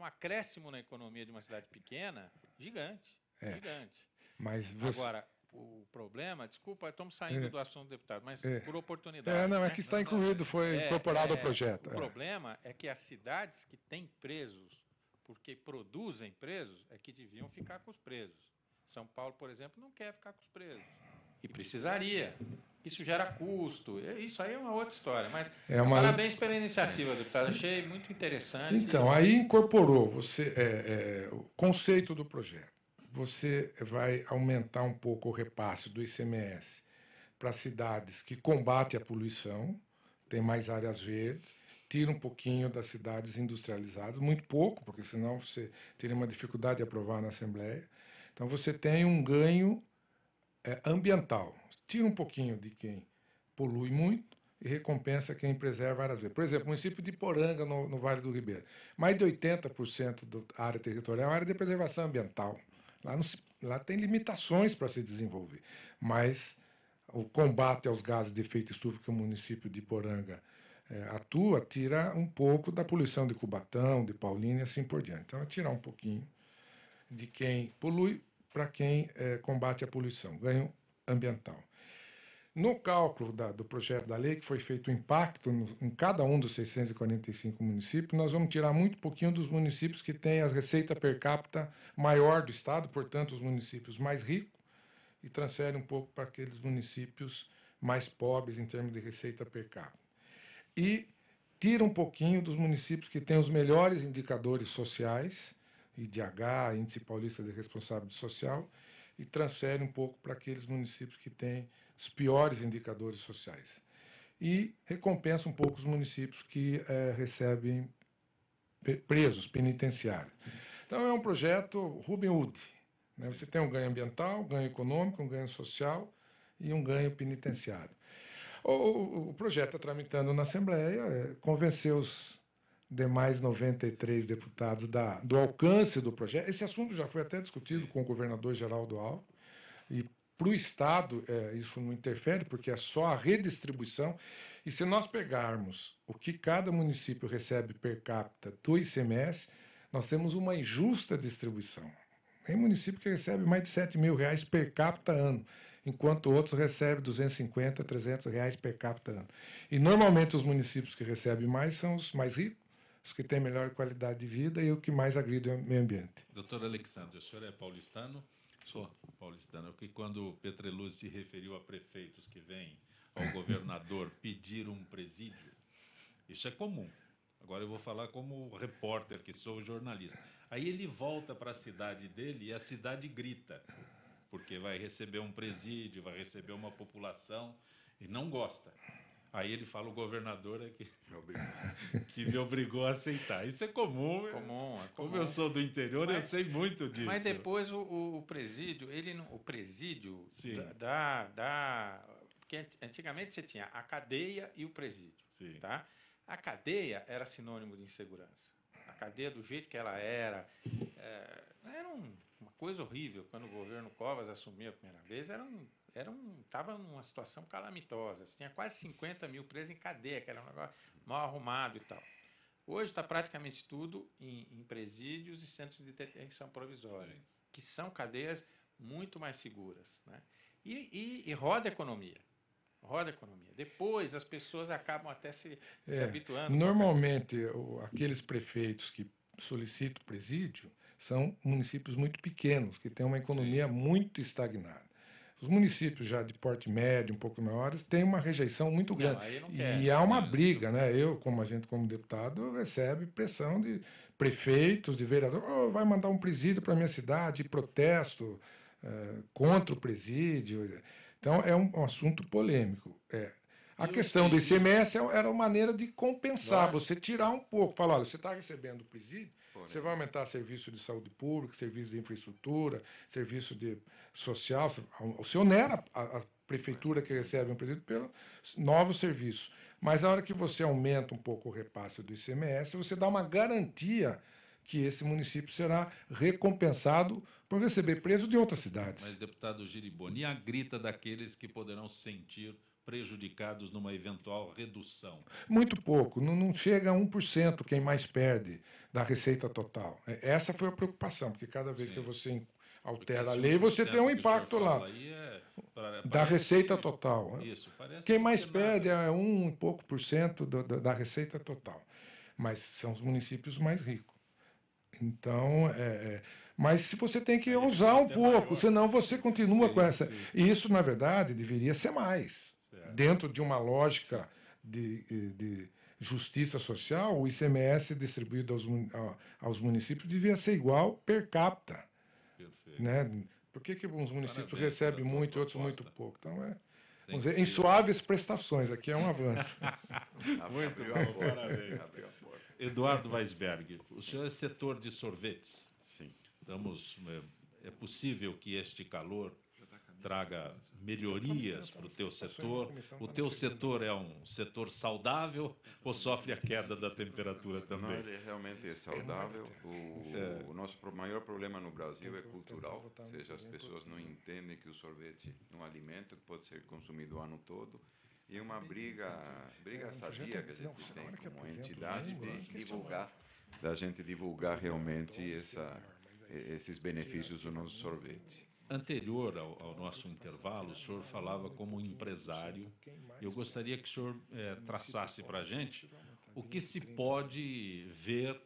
acréscimo na economia de uma cidade pequena gigante. Gigante. Mas Agora, o problema, desculpa, estamos saindo do assunto, deputado, mas por oportunidade. É que está incluído, foi incorporado ao projeto. O problema é que as cidades que têm presos, porque produzem presos, é que deviam ficar com os presos. São Paulo, por exemplo, não quer ficar com os presos. E precisaria. Isso gera custo. Isso aí é uma outra história. Mas parabéns pela iniciativa, deputado. Achei muito interessante. Então, aí incorporou o conceito do projeto. Você vai aumentar um pouco o repasse do ICMS para cidades que combatem a poluição, tem mais áreas verdes, tira um pouquinho das cidades industrializadas, muito pouco, porque senão você teria uma dificuldade de aprovar na Assembleia. Então, você tem um ganho ambiental. Tira um pouquinho de quem polui muito e recompensa quem preserva áreas verdes. Por exemplo, o município de Poranga, no Vale do Ribeira, mais de 80% da área territorial é área de preservação ambiental. Lá tem limitações para se desenvolver, mas o combate aos gases de efeito estufa que o município de Poranga atua, tira um pouco da poluição de Cubatão, de Paulínia e assim por diante. Então, é tirar um pouquinho de quem polui para quem combate a poluição, ganho ambiental. No cálculo do projeto da lei, que foi feito o impacto em cada um dos 645 municípios, nós vamos tirar muito pouquinho dos municípios que têm a receita per capita maior do Estado, portanto, os municípios mais ricos, e transfere um pouco para aqueles municípios mais pobres em termos de receita per capita. E tira um pouquinho dos municípios que têm os melhores indicadores sociais, IDH, Índice Paulista de Responsabilidade Social, e transfere um pouco para aqueles municípios que têm os piores indicadores sociais. E recompensa um pouco os municípios que recebem presos penitenciários. Então, é um projeto Robin Hood. Né? Você tem um ganho ambiental, um ganho econômico, um ganho social e um ganho penitenciário. O projeto está tramitando na Assembleia, convenceu os demais 93 deputados do alcance do projeto. Esse assunto já foi até discutido com o governador Geraldo Alckmin, e para o Estado isso não interfere, porque é só a redistribuição. E se nós pegarmos o que cada município recebe per capita do ICMS, nós temos uma injusta distribuição. Tem município que recebe mais de R$7 mil per capita ano, enquanto outros recebem R$250, R$300 per capita ano. E, normalmente, os municípios que recebem mais são os mais ricos, os que têm melhor qualidade de vida e o que mais agride o meio ambiente. Doutor Alexandre, o senhor é paulistano? Sou paulistano, que quando o Petreluzzi se referiu a prefeitos que vêm ao governador pedir um presídio, isso é comum. Agora eu vou falar como repórter, que sou jornalista. Aí ele volta para a cidade dele e a cidade grita, porque vai receber um presídio, vai receber uma população e não gosta. Aí ele fala, o governador é que me obrigou a aceitar. Isso é comum. Comum. Como eu sou do interior, eu sei muito disso. Mas depois o presídio, o presídio porque antigamente você tinha a cadeia e o presídio. Sim. Tá? A cadeia era sinônimo de insegurança. A cadeia, do jeito que ela era uma coisa horrível. Quando o governo Covas assumiu a primeira vez, estava numa situação calamitosa. Você tinha quase 50 mil presos em cadeia, que era um negócio mal arrumado e tal. Hoje está praticamente tudo em presídios e centros de detenção provisória, que são cadeias muito mais seguras, né? E roda a economia. Roda a economia. Depois as pessoas acabam até se habituando. Normalmente, aqueles prefeitos que solicitam presídio são municípios muito pequenos, que têm uma economia muito estagnada. Os municípios já de porte médio, um pouco maiores, têm uma rejeição muito grande. E há uma briga, né? Como deputado, recebe pressão de prefeitos, de vereadores. Vai mandar um presídio para a minha cidade, protesto contra o presídio. Então, é um assunto polêmico. A questão do ICMS era uma maneira de compensar, você tirar um pouco. Falar, olha, você está recebendo o presídio, você vai aumentar serviço de saúde pública, serviço de infraestrutura, serviço de social. Você onera a prefeitura que recebe um presídio pelos novos serviços. Mas, a hora que você aumenta um pouco o repasse do ICMS, você dá uma garantia que esse município será recompensado por receber presos de outras cidades. Mas, deputado Giriboni, e a grita daqueles que poderão se sentir prejudicados numa eventual redução? Muito pouco, não chega a 1% quem mais perde da receita total. Essa foi a preocupação, porque cada vez que você altera a lei, você tem um impacto lá da receita total. Isso, quem mais perde é 1 e pouco por cento da receita total. Mas são os municípios mais ricos. Então, mas se você tem que usar um pouco, senão você continua com essa. E isso, na verdade, deveria ser mais. Dentro de uma lógica de justiça social, o ICMS distribuído aos municípios devia ser igual per capita. Perfeito. Né? Por que uns municípios recebem muito e outros muito pouco? Então, vamos dizer, em suaves prestações, aqui é um avanço. Muito bom, parabéns. Eduardo Weisberg, o senhor é setor de sorvetes. Sim. É possível que este calor traga melhorias para o teu setor? O teu setor é um setor saudável ou sofre a queda da temperatura também? Não, ele realmente é saudável. O nosso maior problema no Brasil é cultural, ou seja, as pessoas não entendem que o sorvete é um alimento que pode ser consumido o ano todo. E uma briga sadia que a gente tem como entidade da gente divulgar realmente esses benefícios do nosso sorvete. Anterior ao nosso intervalo, o senhor falava como empresário. Eu gostaria que o senhor traçasse para a gente o que se pode ver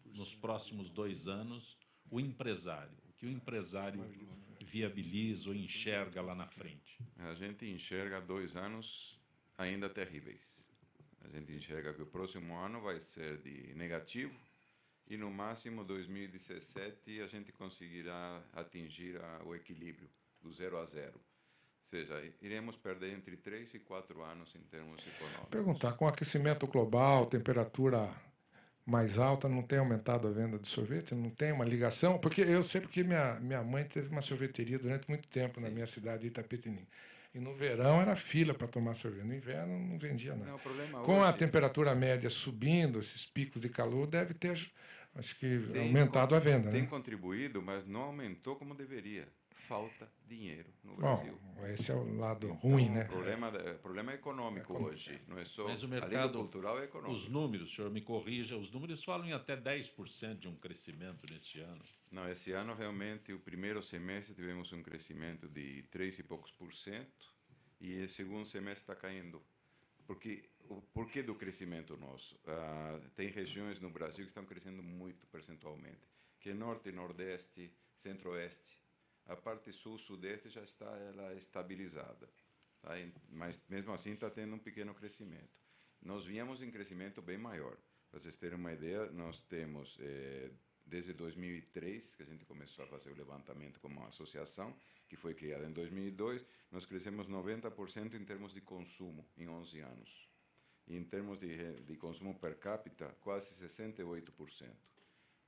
nos próximos 2 anos o empresário, o que o empresário viabiliza ou enxerga lá na frente. A gente enxerga 2 anos ainda terríveis. A gente enxerga que o próximo ano vai ser de negativo e, no máximo, 2017, a gente conseguirá atingir o equilíbrio do 0 a 0. Ou seja, iremos perder entre 3 e 4 anos em termos econômicos. Perguntar, com o aquecimento global, temperatura mais alta, não tem aumentado a venda de sorvete? Não tem uma ligação? Porque eu sei porque minha mãe teve uma sorveteria durante muito tempo na minha cidade de Itapetininga. E no verão era fila para tomar sorvete. No inverno não vendia nada. Com a temperatura média subindo, esses picos de calor, deve ter, acho que, aumentado a venda. Tem né? contribuído, mas não aumentou como deveria. Falta dinheiro no Brasil. Bom, esse é o lado ruim, né? O problema é econômico hoje, não é só. Mas o mercado, cultural é econômico. Os números, o senhor me corrija, os números falam em até 10% de um crescimento neste ano. Não, esse ano realmente, o primeiro semestre tivemos um crescimento de 3 e poucos por cento e o segundo semestre está caindo. O porquê do crescimento nosso? Tem regiões no Brasil que estão crescendo muito percentualmente, que é Norte, Nordeste, Centro-Oeste. a parte sul-sudeste já está ela estabilizada. Tá? Mas, mesmo assim, está tendo um pequeno crescimento. Nós vínhamos em crescimento bem maior. Para vocês terem uma ideia, nós temos, desde 2003, que a gente começou a fazer o levantamento como uma associação, que foi criada em 2002, nós crescemos 90% em termos de consumo em 11 anos. E em termos de consumo per capita, quase 68%.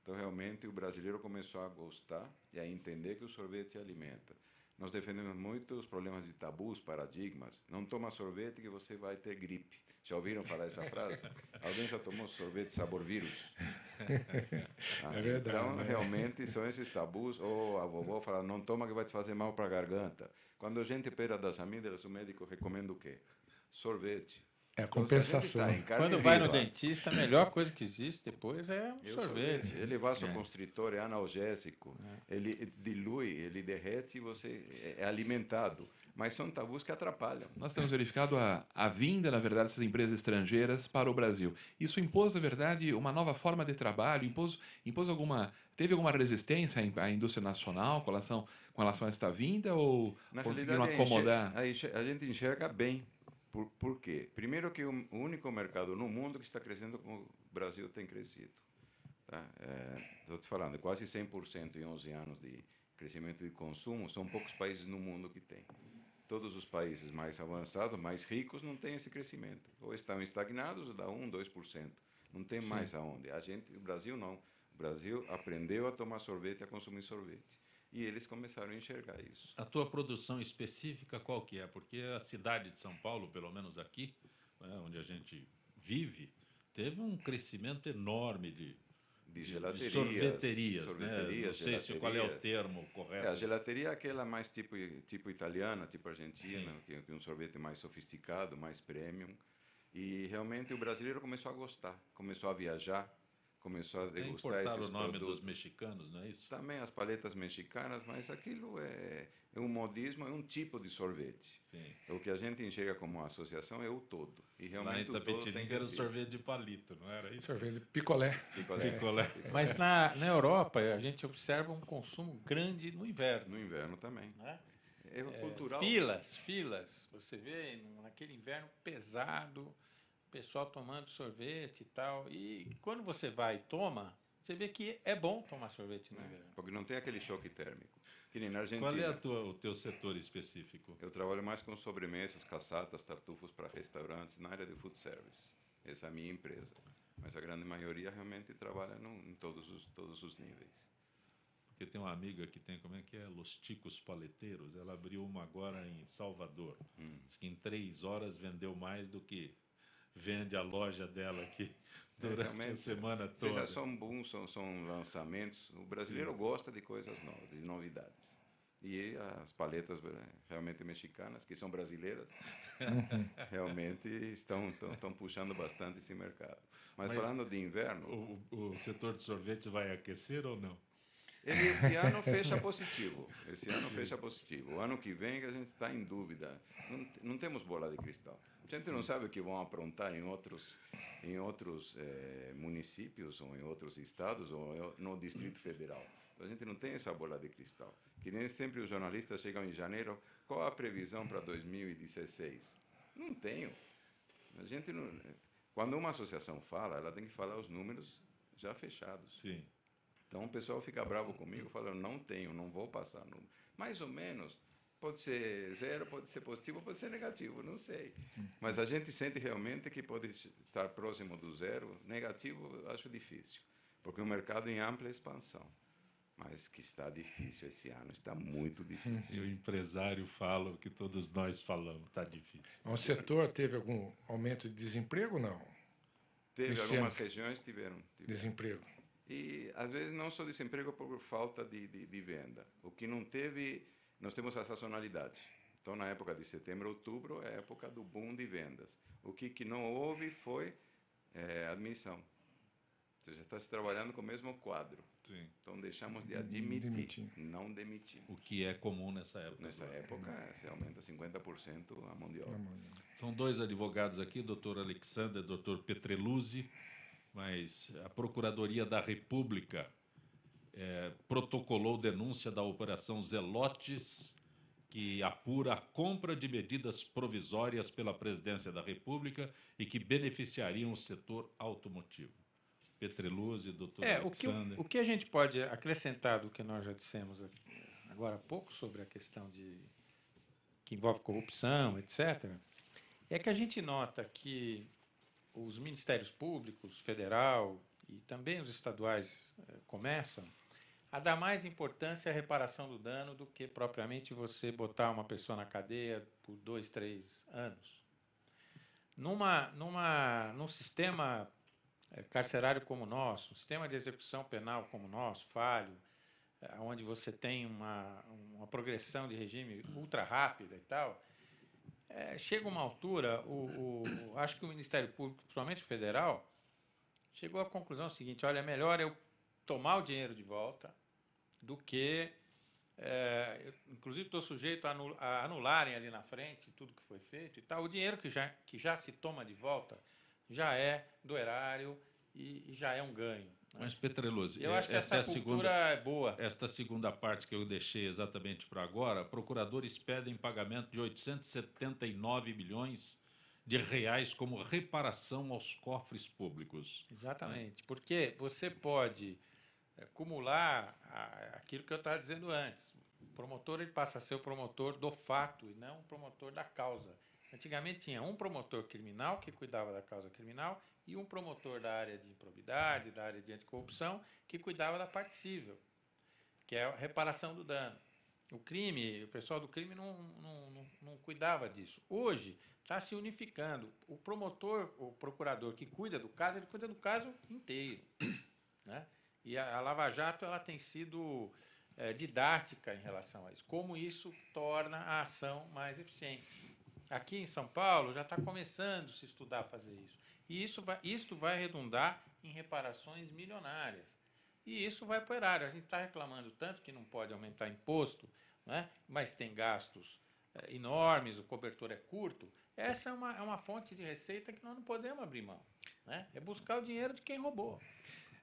Então, realmente, o brasileiro começou a gostar e a entender que o sorvete alimenta. Nós defendemos muito os problemas de tabus, paradigmas. Não toma sorvete que você vai ter gripe. Já ouviram falar essa frase? Alguém já tomou sorvete sabor vírus? É verdade. Então, realmente, são esses tabus. Ou a vovó fala, não toma que vai te fazer mal para a garganta. Quando a gente opera das amígdalas, o médico recomenda o quê? Sorvete. É a compensação. Quando vai no dentista, a melhor coisa que existe depois é um sorvete. Ele é vasoconstritor, é analgésico, ele dilui, ele derrete e você é alimentado. Mas são tabus que atrapalham. Nós temos verificado a vinda, na verdade, dessas empresas estrangeiras para o Brasil. Isso impôs, na verdade, uma nova forma de trabalho, teve alguma resistência à indústria nacional com relação a esta vinda ou conseguiram acomodar? A gente enxerga bem. Por quê? Primeiro que o único mercado no mundo que está crescendo como o Brasil tem crescido. Tá? Estou te falando, quase 100% em 11 anos de crescimento de consumo, são poucos países no mundo que têm. Todos os países mais avançados, mais ricos, não têm esse crescimento. Ou estão estagnados, ou dá 1%, 2%. Não tem mais aonde. O Brasil não. O Brasil aprendeu a tomar sorvete, a consumir sorvete. E eles começaram a enxergar isso. A tua produção específica qual que é? Porque a cidade de São Paulo, pelo menos aqui, onde a gente vive, teve um crescimento enorme de sorveterias. Né? Não sei qual é o termo correto. A gelateria é aquela mais tipo italiana, tipo argentina, que é um sorvete mais sofisticado, mais premium. E realmente o brasileiro começou a gostar, começou a viajar, começou a degustar esses produtos. O nome dos mexicanos, não é isso? Também as paletas mexicanas, mas aquilo é um modismo, é um tipo de sorvete. Sim. O que a gente enxerga como associação é o todo. E realmente o todo tem que era sorvete de palito, não era isso? Sorvete de picolé. Picolé. Mas na Europa a gente observa um consumo grande no inverno. No inverno também. Né? É cultural. Filas. Você vê naquele inverno pesado, pessoal tomando sorvete e tal. E quando você vai e toma, você vê que é bom tomar sorvete no inverno. Porque não tem aquele choque térmico. Que nem na Argentina. Qual é o teu setor específico? Eu trabalho mais com sobremesas, cassatas, tartufos para restaurantes, na área de food service. Essa é a minha empresa. Mas a grande maioria realmente trabalha em todos os níveis. Porque tem uma amiga que tem, como é que é? Los Ticos Paleteiros. Ela abriu uma agora em Salvador. Diz que em 3 horas vendeu mais do que vende a loja dela aqui durante a semana toda. São bons, são lançamentos. O brasileiro gosta de coisas novas, de novidades. E as paletas realmente mexicanas, que são brasileiras, realmente estão puxando bastante esse mercado. Mas falando de inverno... O setor de sorvete vai aquecer ou não? Ele esse ano fecha positivo. O ano que vem a gente está em dúvida. Não temos bola de cristal. A gente não sabe o que vão aprontar em outros municípios ou em outros estados ou no Distrito Federal. Então, a gente não tem essa bola de cristal. Que nem sempre os jornalistas chegam em janeiro, qual a previsão para 2016? Não tenho. A gente não... Quando uma associação fala, ela tem que falar os números já fechados. Sim. Então, o pessoal fica bravo comigo, falando, não tenho, não vou passar número. Mais ou menos, pode ser 0, pode ser positivo, pode ser negativo, não sei. Mas a gente sente realmente que pode estar próximo do 0. Negativo, acho difícil, porque o mercado em ampla expansão. Mas que está difícil esse ano, está muito difícil. E o empresário fala o que todos nós falamos, está difícil. O setor teve algum aumento de desemprego ou não? Teve, algumas regiões tiveram. Desemprego. E, às vezes, não só desemprego por falta de venda. O que não teve, nós temos a sazonalidade. Então, na época de setembro, outubro, é a época do boom de vendas. O que não houve foi admissão. Você já está se trabalhando com o mesmo quadro. Sim. Então, deixamos de admitir, não demitir. O que é comum nessa época. Nessa época, se aumenta 50% a mão de obra. São 2 advogados aqui, doutor Alexander e doutor Petreluzzi, mas a Procuradoria da República protocolou denúncia da Operação Zelotes, que apura a compra de medidas provisórias pela Presidência da República e que beneficiariam o setor automotivo. Petreluzzi, doutor Alexandre. O que a gente pode acrescentar do que nós já dissemos agora há pouco sobre a questão que envolve corrupção, etc., é que a gente nota que os ministérios públicos, federal e também os estaduais, começam a dar mais importância à reparação do dano do que propriamente você botar uma pessoa na cadeia por 2, 3 anos. Num sistema carcerário como o nosso, um sistema de execução penal como o nosso, falho, onde você tem uma progressão de regime ultra rápida e tal, chega uma altura, acho que o Ministério Público, principalmente o federal, chegou à conclusão seguinte: olha, é melhor eu tomar o dinheiro de volta do que, inclusive estou sujeito a anularem ali na frente tudo que foi feito e tal. O dinheiro que já se toma de volta já é do erário e já é um ganho. Mas, Petreluzzi, eu acho que essa cultura é boa. Esta segunda parte que eu deixei exatamente para agora, procuradores pedem pagamento de 879 milhões de reais como reparação aos cofres públicos. Exatamente, porque você pode acumular aquilo que eu estava dizendo antes. O promotor ele passa a ser o promotor do fato e não o promotor da causa. Antigamente tinha um promotor criminal que cuidava da causa criminal e um promotor da área de improbidade, da área de anticorrupção, que cuidava da parte civil, que é a reparação do dano. O pessoal do crime não cuidava disso. Hoje está se unificando. O procurador que cuida do caso, ele cuida do caso inteiro, né? E a Lava Jato ela tem sido didática em relação a isso. Como isso torna a ação mais eficiente. Aqui em São Paulo já está começando a se estudar a fazer isso. E isso vai redundar em reparações milionárias. E isso vai para o erário. A gente está reclamando tanto que não pode aumentar imposto, né? Mas tem gastos enormes, o cobertor é curto. Essa é uma fonte de receita que nós não podemos abrir mão, né? É buscar o dinheiro de quem roubou.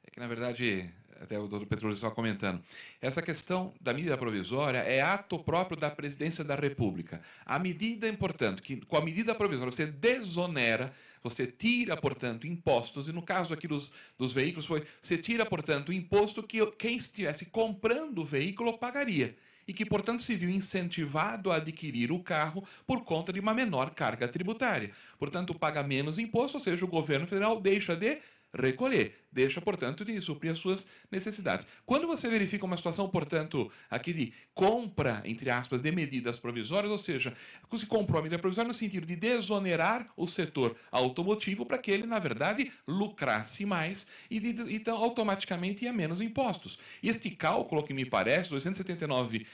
É que, na verdade, até o doutor Petrolizzi estava comentando, essa questão da medida provisória é ato próprio da Presidência da República. A medida é importante, que com a medida provisória você desonera, você tira, portanto, impostos, e no caso aqui dos veículos você tira, portanto, o imposto que quem estivesse comprando o veículo pagaria. E que, portanto, se viu incentivado a adquirir o carro por conta de uma menor carga tributária. Portanto, paga menos imposto, ou seja, o governo federal deixa de recolher, deixa, portanto, de suprir as suas necessidades. Quando você verifica uma situação, portanto, aqui de compra, entre aspas, de medidas provisórias, ou seja, se comprou a medida provisória no sentido de desonerar o setor automotivo para que ele, na verdade, lucrasse mais e então, automaticamente ia menos impostos. E este cálculo, que me parece, 279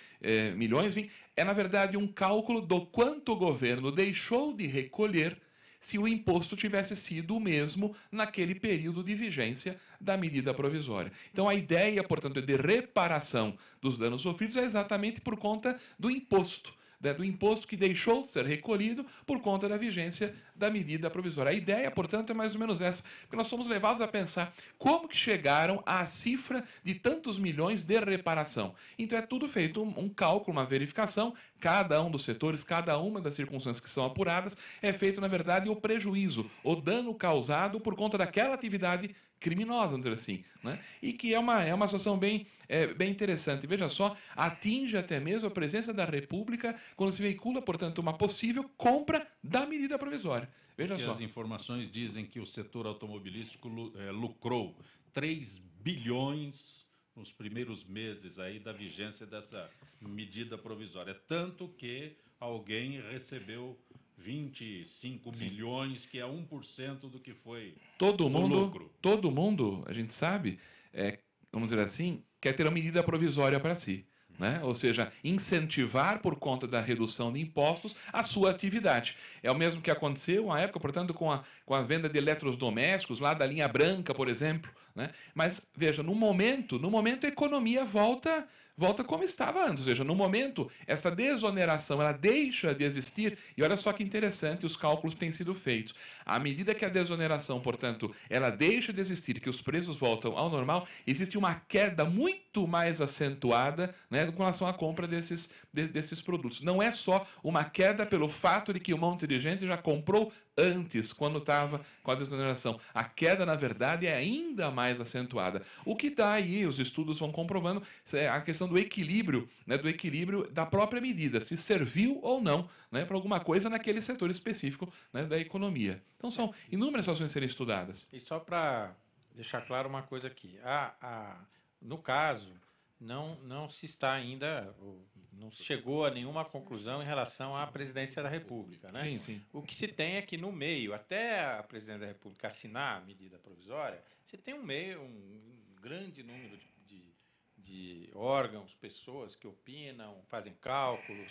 milhões, é, na verdade, um cálculo do quanto o governo deixou de recolher se o imposto tivesse sido o mesmo naquele período de vigência da medida provisória. Então, a ideia, portanto, de reparação dos danos sofridos é exatamente por conta do imposto que deixou de ser recolhido por conta da vigência da medida provisória. A ideia, portanto, é mais ou menos essa, porque nós somos levados a pensar como que chegaram à cifra de tantos milhões de reparação. Então, é tudo feito um cálculo, uma verificação, cada um dos setores, cada uma das circunstâncias que são apuradas, é feito, na verdade, o prejuízo, o dano causado por conta daquela atividade criminosa, vamos dizer assim, né? E que é uma situação bem interessante. Veja só, atinge até mesmo a presença da República quando se veicula, portanto, uma possível compra da medida provisória. Veja só. As informações dizem que o setor automobilístico lucrou 3 bilhões nos primeiros meses aí da vigência dessa medida provisória. Tanto que alguém recebeu 25 milhões, que é 1% do que foi o lucro. Todo mundo, a gente sabe, vamos dizer assim, quer ter uma medida provisória para si. Né? Ou seja, incentivar por conta da redução de impostos a sua atividade. É o mesmo que aconteceu na época, portanto, com a venda de eletrodomésticos, lá da linha branca, por exemplo. Né? Mas, veja, no momento a economia volta volta como estava antes. Ou seja, no momento, essa desoneração ela deixa de existir, e olha só que interessante, os cálculos têm sido feitos. À medida que a desoneração, portanto, ela deixa de existir, que os preços voltam ao normal, existe uma queda muito mais acentuada, né, com relação à compra desses produtos. Não é só uma queda pelo fato de que um monte de gente já comprou antes, quando estava com a desoneração. A queda, na verdade, é ainda mais acentuada. O que está aí, os estudos vão comprovando, é a questão do equilíbrio, né, do equilíbrio da própria medida, se serviu ou não, né, para alguma coisa naquele setor específico, né, da economia. Então, são inúmeras situações a serem estudadas. E só para deixar claro uma coisa aqui. No caso, não se está ainda, não se chegou a nenhuma conclusão em relação à presidência da República, né? Sim, sim. O que se tem é que no meio, até a presidente da República assinar a medida provisória, você tem um grande número de órgãos, pessoas que opinam, fazem cálculos,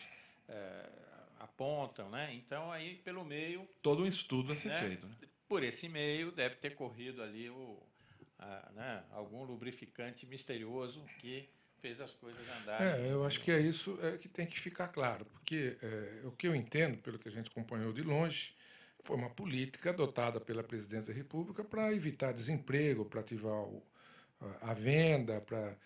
apontam, né? Então aí pelo meio todo um estudo a ser feito, né? Por esse meio deve ter corrido ali né, algum lubrificante misterioso que fez as coisas andarem. Eu acho que é isso que tem que ficar claro, porque o que eu entendo, pelo que a gente acompanhou de longe, foi uma política adotada pela Presidência da República para evitar desemprego, para ativar a venda, para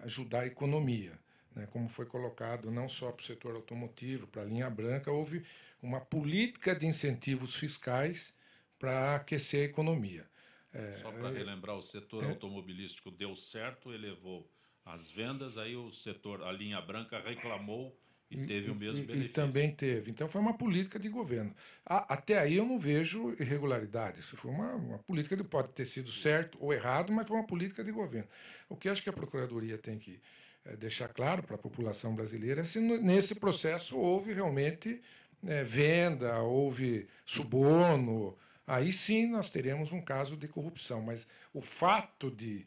ajudar a economia, né? Como foi colocado não só para o setor automotivo, para a linha branca, houve uma política de incentivos fiscais para aquecer a economia. Só para relembrar, o setor automobilístico deu certo, elevou as vendas, aí o setor, a linha branca, reclamou e teve o mesmo benefício. E também teve. Então, foi uma política de governo. Até aí eu não vejo irregularidade. Isso foi uma política que pode ter sido certo ou errado, mas foi uma política de governo. O que acho que a Procuradoria tem que deixar claro para a população brasileira é se nesse processo houve realmente venda, houve suborno. Aí sim nós teremos um caso de corrupção. Mas o fato de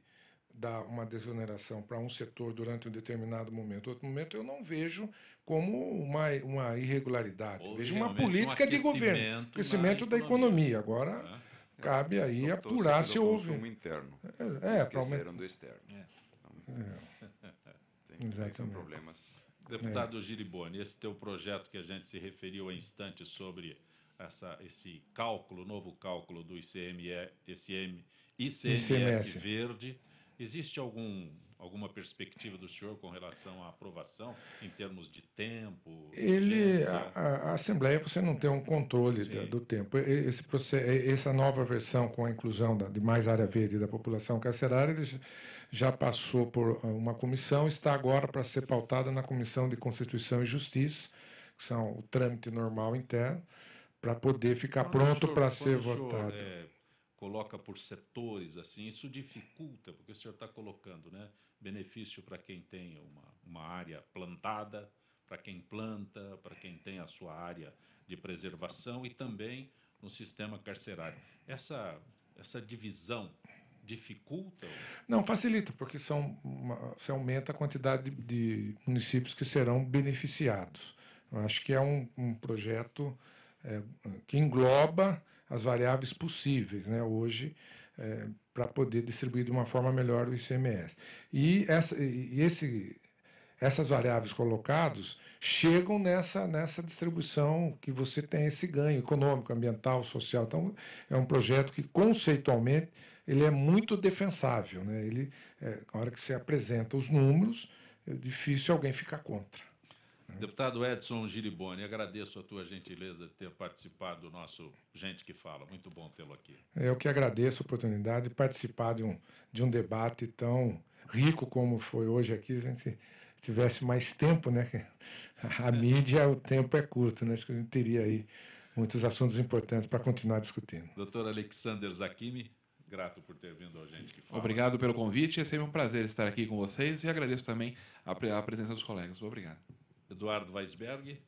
dar uma desoneração para um setor durante um determinado momento, outro momento, eu não vejo como uma irregularidade. Houve vejo uma política de governo, crescimento da economia. Agora, cabe aí apurar se houve... consumo interno. Esqueceram do externo. Tem problemas. Deputado Giriboni, esse teu projeto que a gente se referiu há instantes sobre esse cálculo, novo cálculo do ICMS verde, existe alguma perspectiva do senhor com relação à aprovação, em termos de tempo? A Assembleia, você não tem um controle do tempo. Essa nova versão, com a inclusão de mais área verde da população carcerária, ele já passou por uma comissão, está agora para ser pautada na Comissão de Constituição e Justiça, que são o trâmite normal interno, para poder ficar pronto para ser votado. Coloca por setores, assim, isso dificulta, porque o senhor está colocando, né, benefício para quem tem uma área plantada, para quem planta, para quem tem a sua área de preservação e também no sistema carcerário. Essa divisão dificulta? Não, facilita, porque você aumenta a quantidade de municípios que serão beneficiados. Eu acho que é um projeto que engloba as variáveis possíveis, né, hoje, para poder distribuir de uma forma melhor o ICMS. E essas variáveis colocadas chegam nessa distribuição que você tem esse ganho econômico, ambiental, social. Então, é um projeto que, conceitualmente, ele é muito defensável, né? Na hora que você apresenta os números, é difícil alguém ficar contra. Deputado Edson Giriboni, agradeço a tua gentileza de ter participado do nosso Gente que Fala. Muito bom tê-lo aqui. Eu que agradeço a oportunidade de participar de um debate tão rico como foi hoje aqui. A gente tivesse mais tempo, né? A mídia, o tempo é curto, né? Acho que a gente teria aí muitos assuntos importantes para continuar discutindo. Doutor Alexander Zakimi, grato por ter vindo ao Gente que Fala. Obrigado pelo convite, é sempre um prazer estar aqui com vocês e agradeço também a presença dos colegas. Obrigado. Eduardo Weisberg,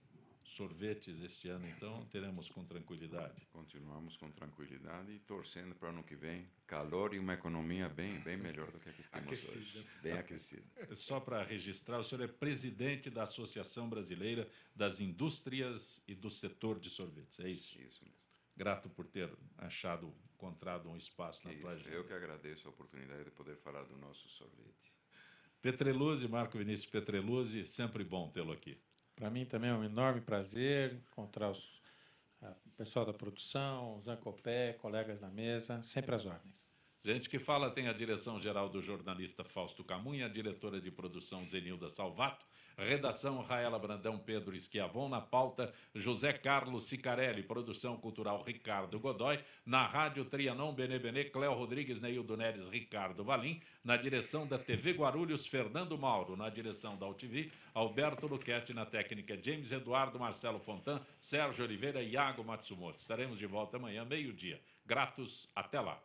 sorvetes este ano, então, teremos com tranquilidade. Continuamos com tranquilidade e torcendo para o ano que vem calor e uma economia bem melhor do que a que temos hoje. Bem aquecida. Só para registrar, o senhor é presidente da Associação Brasileira das Indústrias e do Setor de Sorvetes, é isso? Isso mesmo. Grato por ter encontrado um espaço na tua agenda. Eu que agradeço a oportunidade de poder falar do nosso sorvete. Petreluzzi, Marco Vinícius Petreluzzi, sempre bom tê-lo aqui. Para mim também é um enorme prazer encontrar o pessoal da produção, Zancopé, colegas da mesa, sempre às ordens. Gente que fala tem a direção-geral do jornalista Fausto Camunha, a diretora de produção Zenilda Salvato, redação Raela Brandão, Pedro Schiavon, na pauta José Carlos Sicarelli, produção cultural Ricardo Godoy, na rádio Trianon Benê, Cléo Rodrigues, Neildo Neres, Ricardo Valim, na direção da TV Guarulhos, Fernando Mauro, na direção da UTV, Alberto Luquete, na técnica James Eduardo, Marcelo Fontan, Sérgio Oliveira e Iago Matsumoto. Estaremos de volta amanhã, meio-dia. Gratos, até lá.